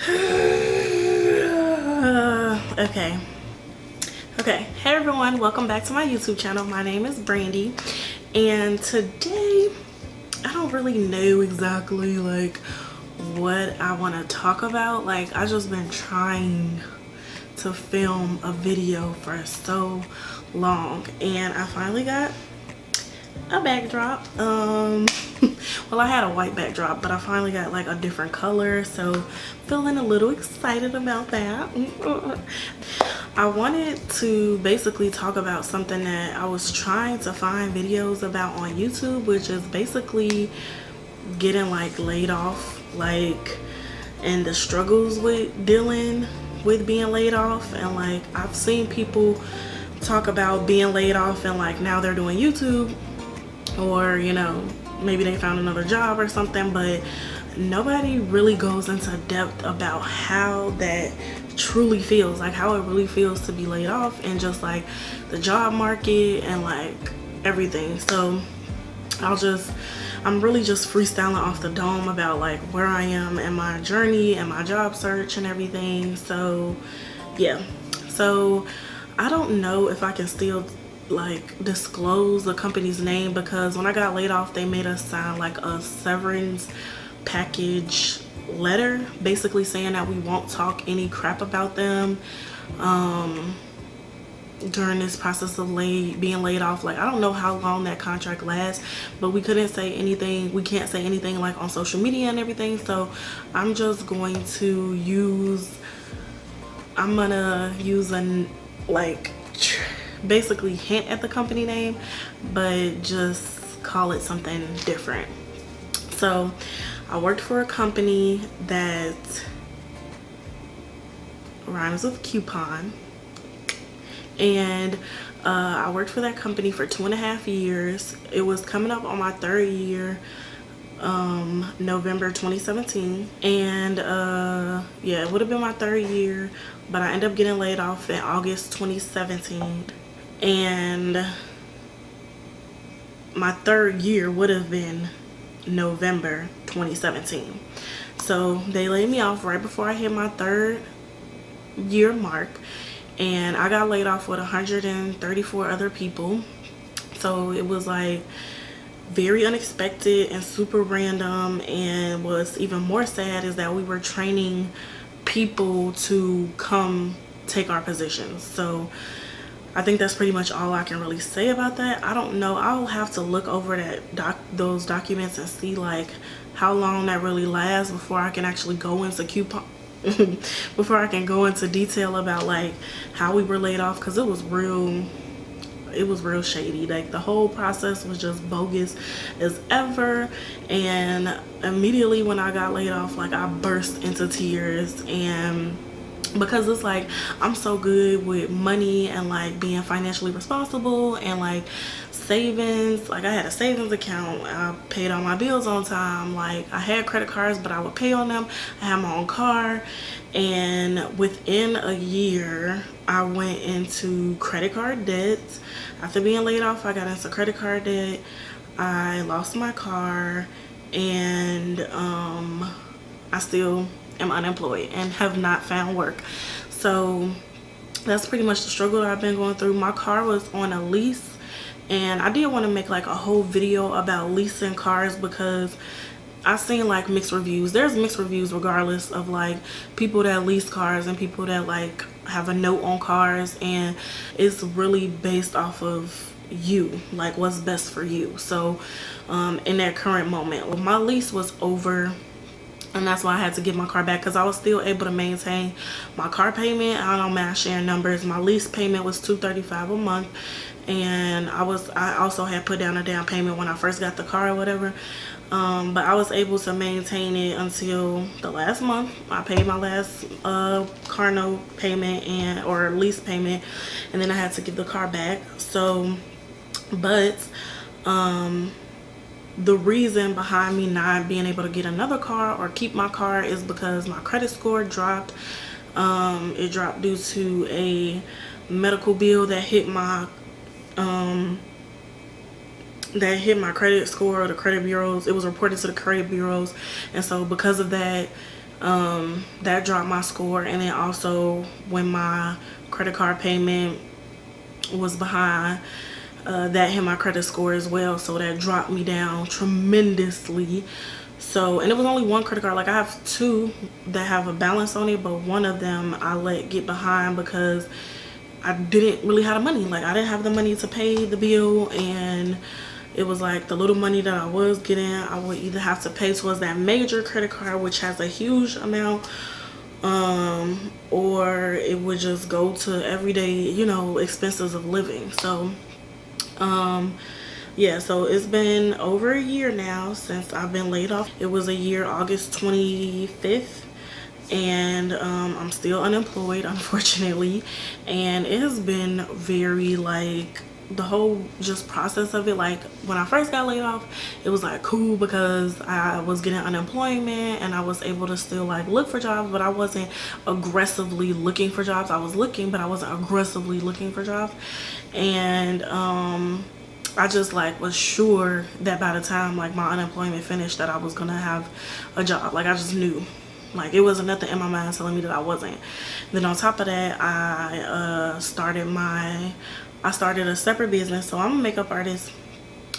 Okay. Hey everyone, welcome back to my YouTube channel. My name is Brandy, and today I don't really know exactly like what I want to talk about. Like, I just been trying to film a video for so long, and I finally got a backdrop. Well, I had a white backdrop, but I finally got like a different color, so feeling a little excited about that. I wanted to basically talk about something that I was trying to find videos about on YouTube, which is basically getting like laid off, like, and the struggles with dealing with being laid off. And like, I've seen people talk about being laid off and like now they're doing YouTube, or you know, maybe they found another job or something, but nobody really goes into depth about how that truly feels, like how it really feels to be laid off, and just like the job market and like everything. So I'm really just freestyling off the dome about like where I am in my journey and my job search and everything. So yeah, so I don't know if I can still like disclose the company's name, because when I got laid off they made us sign like a severance package letter, basically saying that we won't talk any crap about them during this process of being laid off. Like, I don't know how long that contract lasts, but we couldn't say anything, we can't say anything like on social media and everything. So I'm just going to use like basically hint at the company name, but just call it something different. So I worked for a company that rhymes with coupon, and I worked for that company for 2.5 years. It was coming up on my 3rd year, November 2017, and yeah, it would have been my 3rd year, but I ended up getting laid off in August 2017, and my 3rd year would have been November 2017. So they laid me off right before I hit my 3rd year mark, and I got laid off with 134 other people. So it was like very unexpected and super random, and what's even more sad is that we were training people to come take our positions. So I think that's pretty much all I can really say about that. I don't know, I'll have to look over those documents and see like how long that really lasts before I can actually go into before I can go into detail about like how we were laid off, because it was real shady. Like, the whole process was just bogus as ever. And immediately when I got laid off, like, I burst into tears, and because it's like I'm so good with money and like being financially responsible and like savings. Like, I had a savings account, I paid all my bills on time, like I had credit cards but I would pay on them, I had my own car, and within a year I went into credit card debt. After being laid off, I got into credit card debt, I lost my car, and I still am unemployed and have not found work. So that's pretty much the struggle that I've been going through. My car was on a lease, and I did want to make like a whole video about leasing cars, because I've seen like mixed reviews. There's mixed reviews regardless of like people that lease cars and people that like have a note on cars, and it's really based off of you, like what's best for you. So in that current moment, my lease was over, and that's why I had to get my car back, because I was still able to maintain my car payment. I don't mind sharing numbers. My lease payment was $235 a month, and I also had put down a down payment when I first got the car or whatever, but I was able to maintain it until the last month. I paid my last car note payment or lease payment, and then I had to give the car back. So but the reason behind me not being able to get another car or keep my car is because my credit score dropped. It dropped due to a medical bill that hit my credit score, or the credit bureaus. It was reported to the credit bureaus, and so because of that, That dropped my score. And then also when my credit card payment was behind, that hit my credit score as well, so that dropped me down tremendously. So, and it was only one credit card. Like, I have two that have a balance on it, but one of them I let get behind because I didn't really have the money. Like, I didn't have the money to pay the bill, and it was like the little money that I was getting, I would either have to pay towards that major credit card, which has a huge amount, or it would just go to everyday, you know, expenses of living. So yeah, so it's been over a year now since I've been laid off. It was a year, August 25th, and I'm still unemployed, unfortunately. And it has been very, like, the whole just process of it, like, when I first got laid off, it was like cool because I was getting unemployment and I was able to still, like, look for jobs, but I wasn't aggressively looking for jobs. I was looking, but I wasn't aggressively looking for jobs. And I just, like, was sure that by the time, like, my unemployment finished, that I was gonna have a job. Like, I just knew. Like, it wasn't nothing in my mind telling me that I wasn't. Then on top of that, I started a separate business. So I'm a makeup artist.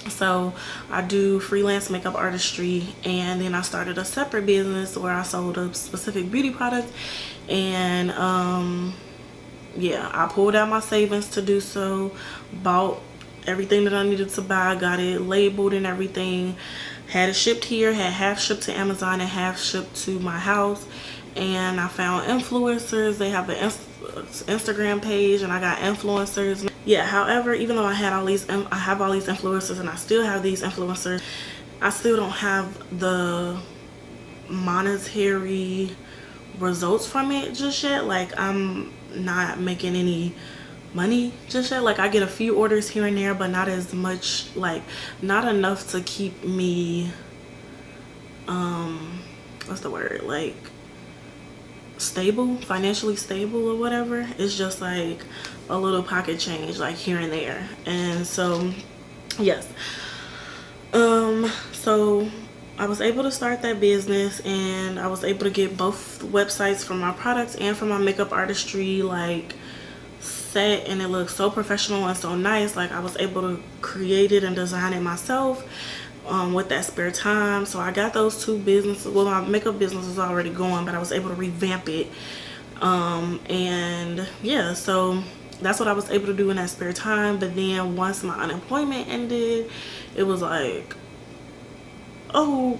So I do freelance makeup artistry, and then I started a separate business where I sold a specific beauty product. And yeah, I pulled out my savings to do so, bought everything that I needed to buy, got it labeled and everything, had it shipped here, had half shipped to Amazon and half shipped to my house. And I found influencers. They have an Instagram page, and I got influencers. Yeah, however, even though I have all these influencers, and I still have these influencers, I still don't have the monetary results from it just yet. Like, I'm not making any money just yet. Like, I get a few orders here and there, but not as much, like, not enough to keep me what's the word, like, stable, financially stable or whatever. It's just like a little pocket change, like, here and there. And so yes, so I was able to start that business, and I was able to get both websites for my products and for my makeup artistry, like, set, and it looks so professional and so nice. Like, I was able to create it and design it myself with that spare time. So I got those two businesses. Well, my makeup business was already going, but I was able to revamp it. And yeah, so that's what I was able to do in that spare time. But then once my unemployment ended, it was like, oh,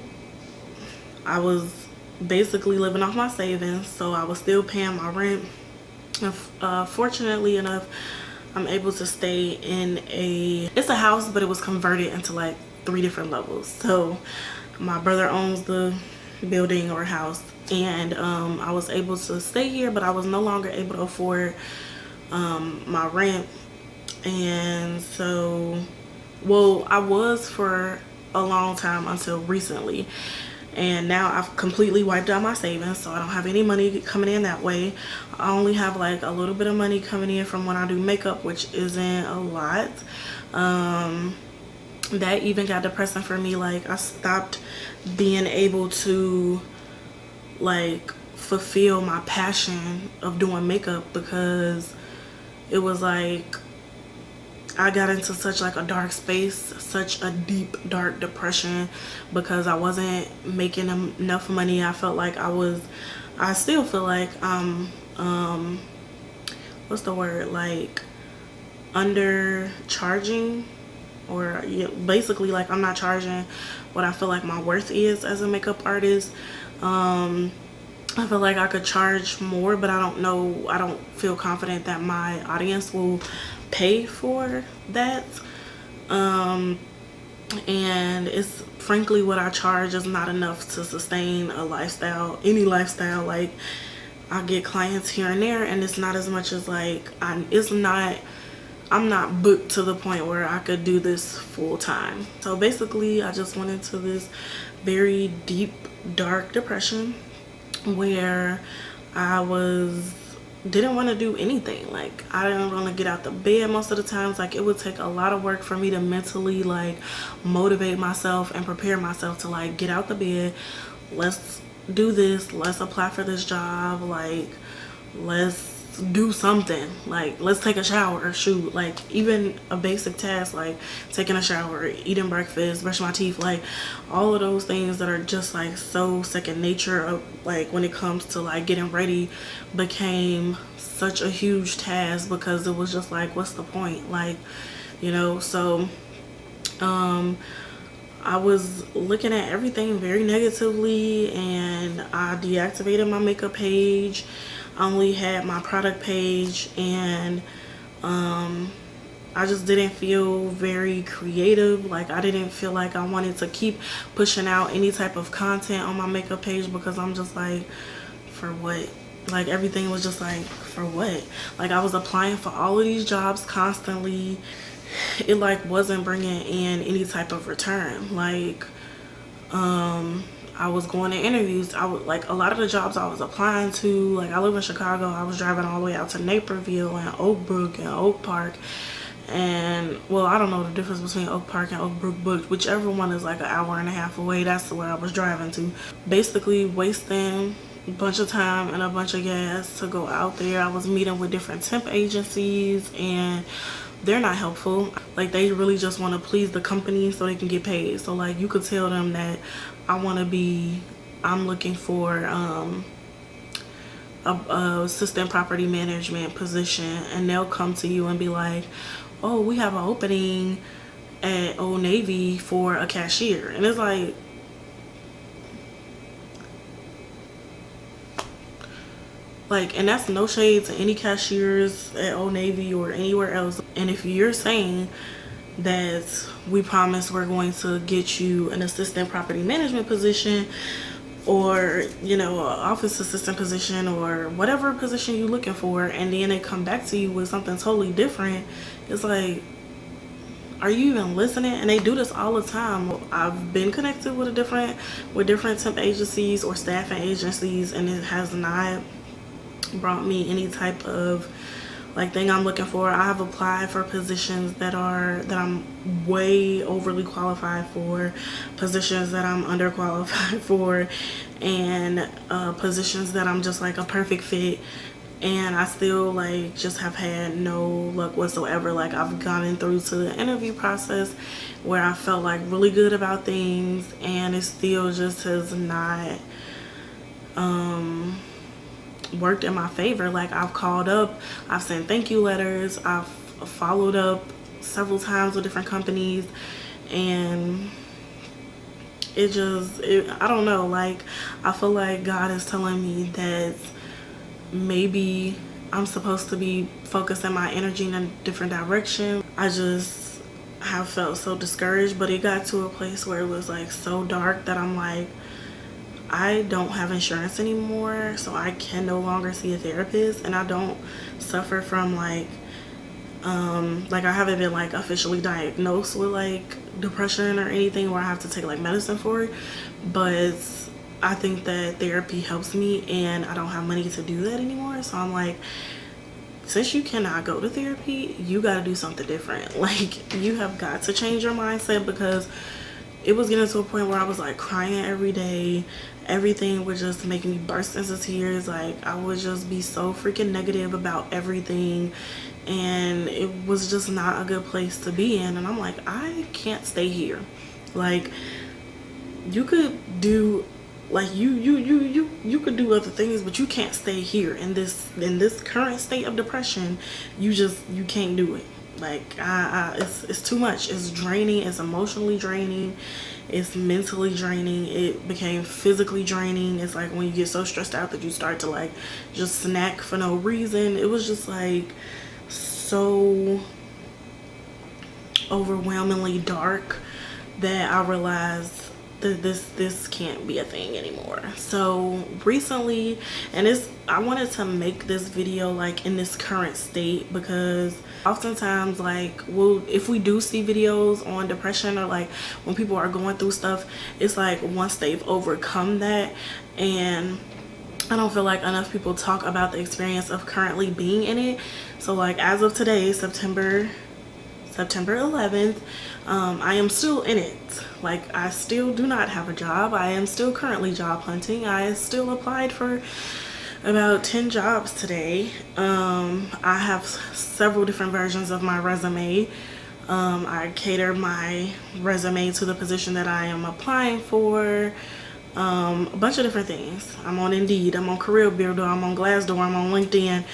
I was basically living off my savings, so I was still paying my rent. Fortunately enough, I'm able to stay in it's a house, but it was converted into like 3 different levels. So my brother owns the building or house, and I was able to stay here, but I was no longer able to afford my rent. And so, well, I was for a long time until recently, and now I've completely wiped out my savings, so I don't have any money coming in that way. I only have like a little bit of money coming in from when I do makeup, which isn't a lot. That even got depressing for me. Like, I stopped being able to, like, fulfill my passion of doing makeup because it was like I got into such like a dark space, such a deep dark depression, because I wasn't making enough money. I felt like I still feel like I'm what's the word, like, undercharging, or yeah, basically like I'm not charging what I feel like my worth is as a makeup artist. I feel like I could charge more, but I don't feel confident that my audience will pay for that. And it's frankly, what I charge is not enough to sustain a lifestyle, any lifestyle. Like, I get clients here and there, and it's not as much as like I'm not booked to the point where I could do this full time. So basically, I just went into this very deep dark depression where I didn't want to do anything. Like, I didn't want to get out the bed most of the times. Like, it would take a lot of work for me to mentally, like, motivate myself and prepare myself to, like, get out the bed. Let's do this, let's apply for this job, like let's do something, like let's take a shower, shoot, like even a basic task like taking a shower, eating breakfast, brushing my teeth, like all of those things that are just like so second nature of, like when it comes to like getting ready, became such a huge task because it was just like, what's the point, like, you know. So I was looking at everything very negatively, and I deactivated my makeup page. I only had my product page, and I just didn't feel very creative. Like I didn't feel like I wanted to keep pushing out any type of content on my makeup page, because I'm just like, for what? Like everything was just like, for what? Like I was applying for all of these jobs constantly. It like wasn't bringing in any type of return. Like I was going to interviews. I would, like, a lot of the jobs I was applying to, like I live in Chicago, I was driving all the way out to Naperville and Oak Brook and Oak Park, and well, I don't know the difference between Oak Park and Oak Brook, but whichever one is like an hour and a half away, that's where I was driving to, basically wasting a bunch of time and a bunch of gas to go out there. I was meeting with different temp agencies, and they're not helpful. Like they really just want to please the company so they can get paid. So like you could tell them that I'm looking for a assistant property management position, and they'll come to you and be like, oh, we have an opening at Old Navy for a cashier. And it's like, and that's no shade to any cashiers at Old Navy or anywhere else. And if you're saying that we promise we're going to get you an assistant property management position, or, you know, an office assistant position, or whatever position you're looking for, and then they come back to you with something totally different, it's like, are you even listening? And they do this all the time. I've been connected with different temp agencies or staffing agencies, and it has not brought me any type of like thing I'm looking for. I have applied for positions that I'm way overly qualified for, positions that I'm underqualified for, and positions that I'm just like a perfect fit, and I still like just have had no luck whatsoever. Like I've gotten through to the interview process where I felt like really good about things, and it still just has not worked in my favor. Like I've called up, I've sent thank you letters, I've followed up several times with different companies, and I don't know, like I feel like God is telling me that maybe I'm supposed to be focusing my energy in a different direction. I just have felt so discouraged, but it got to a place where it was like so dark that I'm like, I don't have insurance anymore, so I can no longer see a therapist, and I don't suffer from like I haven't been like officially diagnosed with like depression or anything where I have to take like medicine for it, but I think that therapy helps me, and I don't have money to do that anymore. So I'm like, since you cannot go to therapy, you got to do something different. Like you have got to change your mindset, because it was getting to a point where I was like crying every day. Everything was just making me burst into tears. Like I would just be so freaking negative about everything, and it was just not a good place to be in. And I'm like, I can't stay here. Like you could do like you could do other things, but you can't stay here in this current state of depression. You can't do it. Like it's too much. It's draining. It's emotionally draining. It's mentally draining. It became physically draining. It's like when you get so stressed out that you start to like just snack for no reason. It was just like so overwhelmingly dark that I realized that this can't be a thing anymore. So recently, and I wanted to make this video like in this current state, because oftentimes like if we do see videos on depression, or like when people are going through stuff, it's like once they've overcome that, and I don't feel like enough people talk about the experience of currently being in it. So like as of today, September September 11th. I am still in it. Like, I still do not have a job. I am still currently job hunting. I still applied for about 10 jobs today. I have several different versions of my resume. I cater my resume to the position that I am applying for. A bunch of different things. I'm on Indeed, I'm on Career Builder, I'm on Glassdoor, I'm on LinkedIn.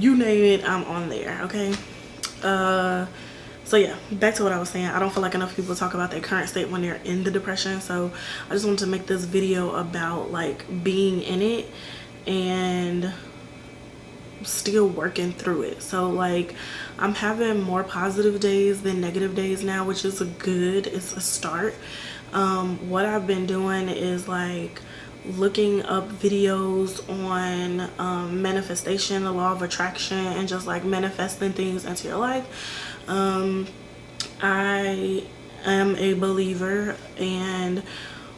You name it, I'm on there, okay? So yeah, back to what I was saying. I don't feel like enough people talk about their current state when they're in the depression. So I just wanted to make this video about like being in it and still working through it. So like, I'm having more positive days than negative days now, which is it's a start. What I've been doing is like looking up videos on manifestation, the law of attraction, and just like manifesting things into your life. I am a believer, and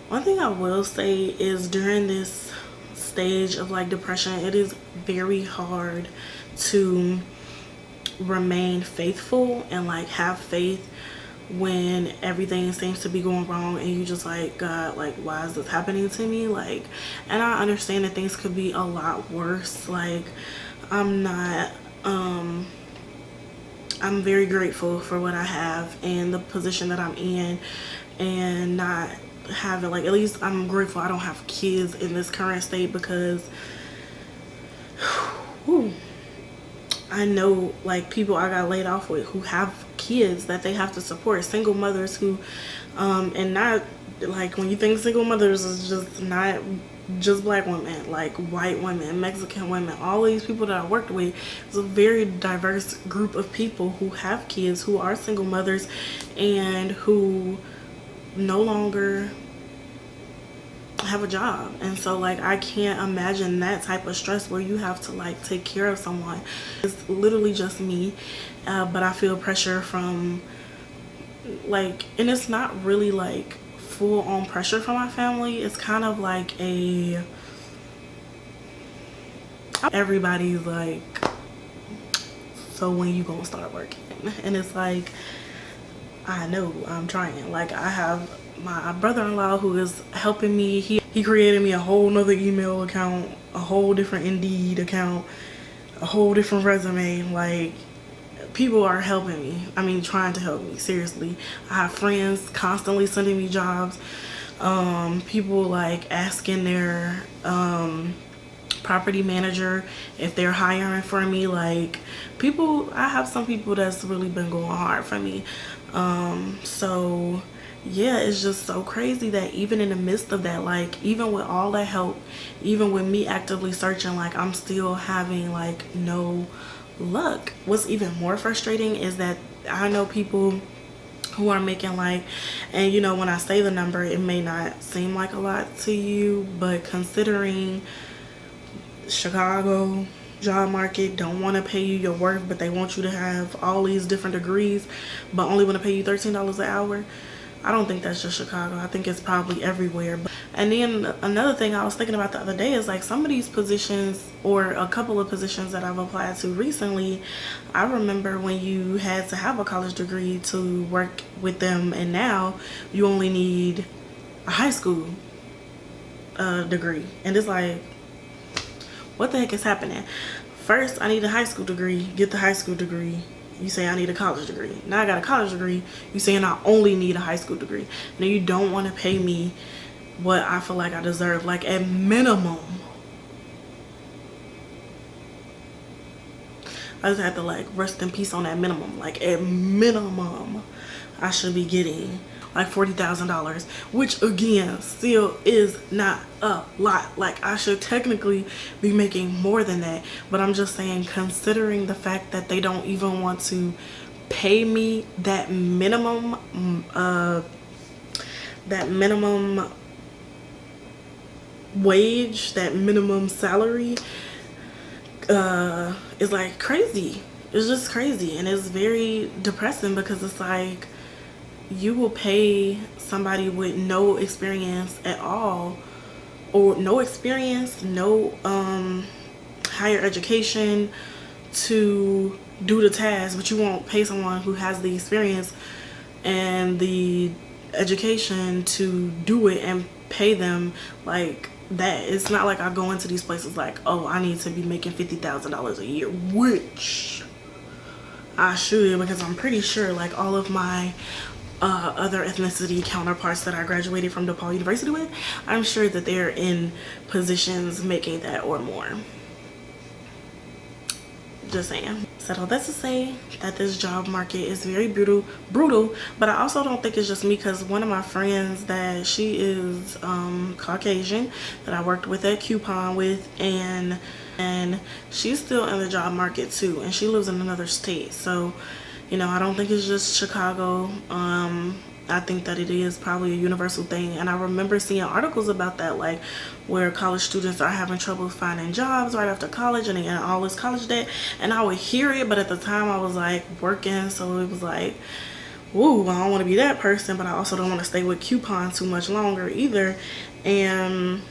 one thing I will say is during this stage of like depression, it is very hard to remain faithful and like have faith when everything seems to be going wrong and you just like, God, like, why is this happening to me? Like, and I understand that things could be a lot worse. Like, I'm very grateful for what I have and the position that I'm in, and not having, like, at least I'm grateful I don't have kids in this current state, because whew, I know like people I got laid off with who have kids that they have to support, single mothers who and not like, when you think single mothers is just not just black women, like white women, Mexican women, all these people that I worked with. It's a very diverse group of people who have kids, who are single mothers, and who no longer have a job. And so like, I can't imagine that type of stress where you have to like take care of someone. It's literally just me, but I feel pressure from like, and it's not really like full on pressure from my family. It's kind of like everybody's like, so when you gonna start working? And it's like, I know I'm trying. Like, I have my brother-in-law who is helping me. He created me a whole nother email account, a whole different Indeed account, a whole different resume. Like, people are helping me. I mean, trying to help me, seriously. I have friends constantly sending me jobs. People like asking their property manager if they're hiring for me. Like, I have some people that's really been going hard for me. So yeah, it's just so crazy that even in the midst of that, like, even with all that help, even with me actively searching, like, I'm still having like no luck. What's even more frustrating is that I know people who are making like, and you know, when I say the number, it may not seem like a lot to you, but considering Chicago job market don't want to pay you your worth, but they want you to have all these different degrees, but only want to pay you $13 an hour. I don't think that's just Chicago. I think it's probably everywhere. And then another thing I was thinking about the other day is like, some of these positions, or a couple of positions that I've applied to recently, I remember when you had to have a college degree to work with them, and now you only need a high school degree. And it's like, what the heck is happening? First, I need a high school degree. Get the high school degree. You say I need a college degree. Now I got a college degree. You saying I only need a high school degree. Now you don't want to pay me what I feel like I deserve. Like, at minimum, I just have to like rest in peace on that minimum. Like, at minimum, I should be getting like $40,000, which again still is not a lot. Like, I should technically be making more than that, but I'm just saying, considering the fact that they don't even want to pay me that minimum wage, that minimum salary, is like crazy. It's just crazy, and it's very depressing, because it's like, you will pay somebody with no experience at all, or no experience, no higher education, to do the task, but you won't pay someone who has the experience and the education to do it and pay them like that. It's not like I go into these places like, oh, I need to be making $50,000 a year, which I should, because I'm pretty sure like all of my other ethnicity counterparts that I graduated from DePaul University with, I'm sure that they're in positions making that or more. Just saying. So that's to say that this job market is very brutal, but I also don't think it's just me, because one of my friends that she is Caucasian that I worked with at Coupon with, and she's still in the job market too, and she lives in another state. So you know, I don't think it's just Chicago. I think that it is probably a universal thing. And I remember seeing articles about that, like where college students are having trouble finding jobs right after college and they get all this college debt. And I would hear it, but at the time I was like working, so it was like, woo, I don't want to be that person, but I also don't want to stay with Coupon too much longer either. And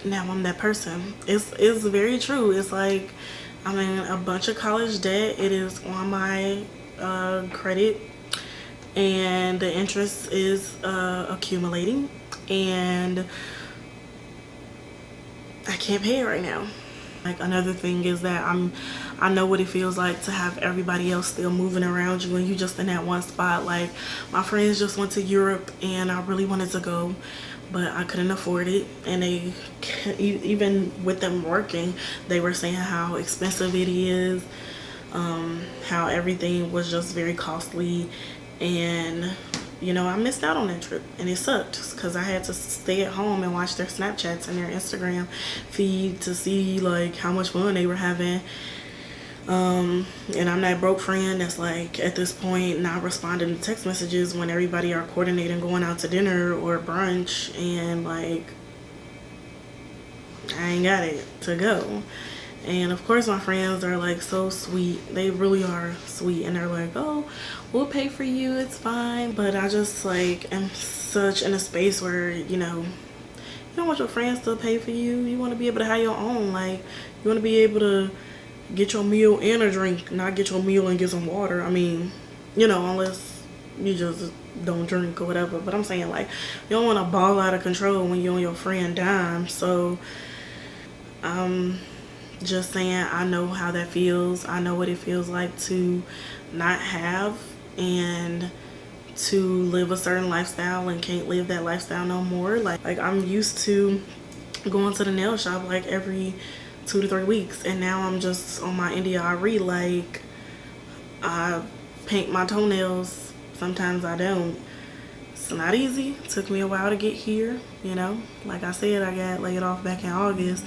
now I'm that person. It's very true. It's like, I mean, a bunch of college debt. It is on my credit, and the interest is accumulating, and I can't pay it right now. Like, another thing is that I know what it feels like to have everybody else still moving around you and you just in that one spot. Like, my friends just went to Europe and I really wanted to go, but I couldn't afford it. And they, even with them working, they were saying how expensive it is, how everything was just very costly. And you know, I missed out on that trip, and it sucked because I had to stay at home and watch their Snapchats and their Instagram feed to see like how much fun they were having. And I'm that broke friend that's like at this point not responding to text messages when everybody are coordinating going out to dinner or brunch, and like I ain't got it to go. And of course my friends are like so sweet. They really are sweet, and they're like, oh, we'll pay for you, it's fine. But I just like am such in a space where, you know, you don't want your friends to pay for you. You want to be able to have your own. Like, you want to be able to get your meal and a drink, not get your meal and get some water. I mean, you know, unless you just don't drink or whatever. But I'm saying, like, you don't want to ball out of control when you're on your friend dime. So just saying, I know how that feels. I know what it feels like to not have and to live a certain lifestyle and can't live that lifestyle no more. Like I'm used to going to the nail shop like every 2 to 3 weeks, and now I'm just on my India RE. Like, I paint my toenails, sometimes I don't. It's not easy. It took me a while to get here, you know. Like I said, I got laid off back in August,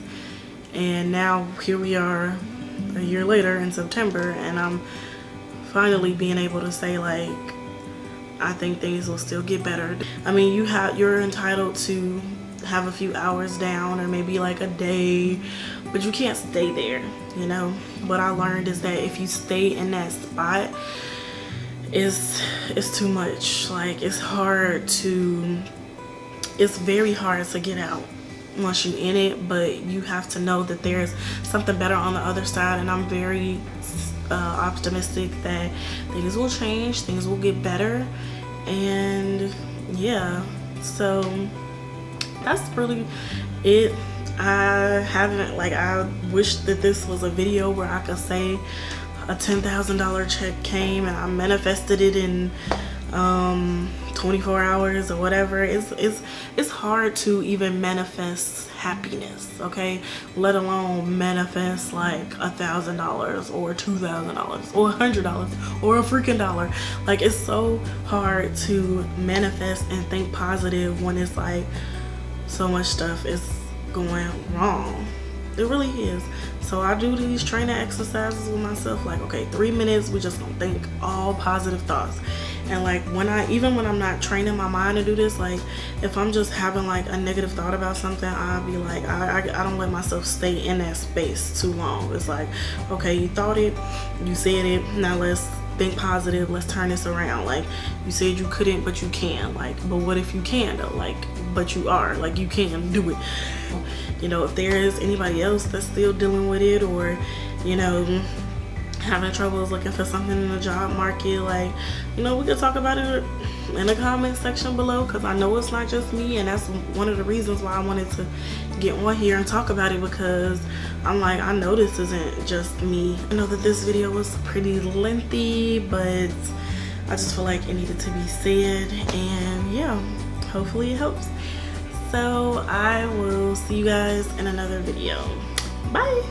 and now here we are a year later in September, and I'm finally being able to say, like, I think things will still get better. I mean, you're entitled to have a few hours down or maybe like a day, but you can't stay there, you know. What I learned is that if you stay in that spot, it's too much. Like, it's very hard to get out once you're in it, but you have to know that there's something better on the other side. And I'm very optimistic that things will change, things will get better. And yeah, so that's really it. I wish that this was a video where I could say a $10,000 check came and I manifested it in 24 hours or whatever. It's hard to even manifest happiness, okay, let alone manifest like $1,000 or $2,000 or $100 or a freaking dollar. Like, it's so hard to manifest and think positive when it's like so much stuff is going wrong. It really is. So I do these training exercises with myself, like, okay, 3 minutes, we just gonna think all positive thoughts. And like, even when I'm not training my mind to do this, like if I'm just having like a negative thought about something, I'll be like, I don't let myself stay in that space too long. It's like, okay, you thought it, you said it, now let's think positive, let's turn this around. Like, you said you couldn't, but you can. Like, but what if you can though? Like, but you are, like, you can do it. You know, if there is anybody else that's still dealing with it, or you know, having troubles looking for something in the job market, like, you know, we could talk about it in the comment section below, because I know it's not just me, and that's one of the reasons why I wanted to get on here and talk about it, because I'm like, I know this isn't just me. I know that this video was pretty lengthy, but I just feel like it needed to be said, and yeah, hopefully it helps. So I will see you guys in another video. Bye.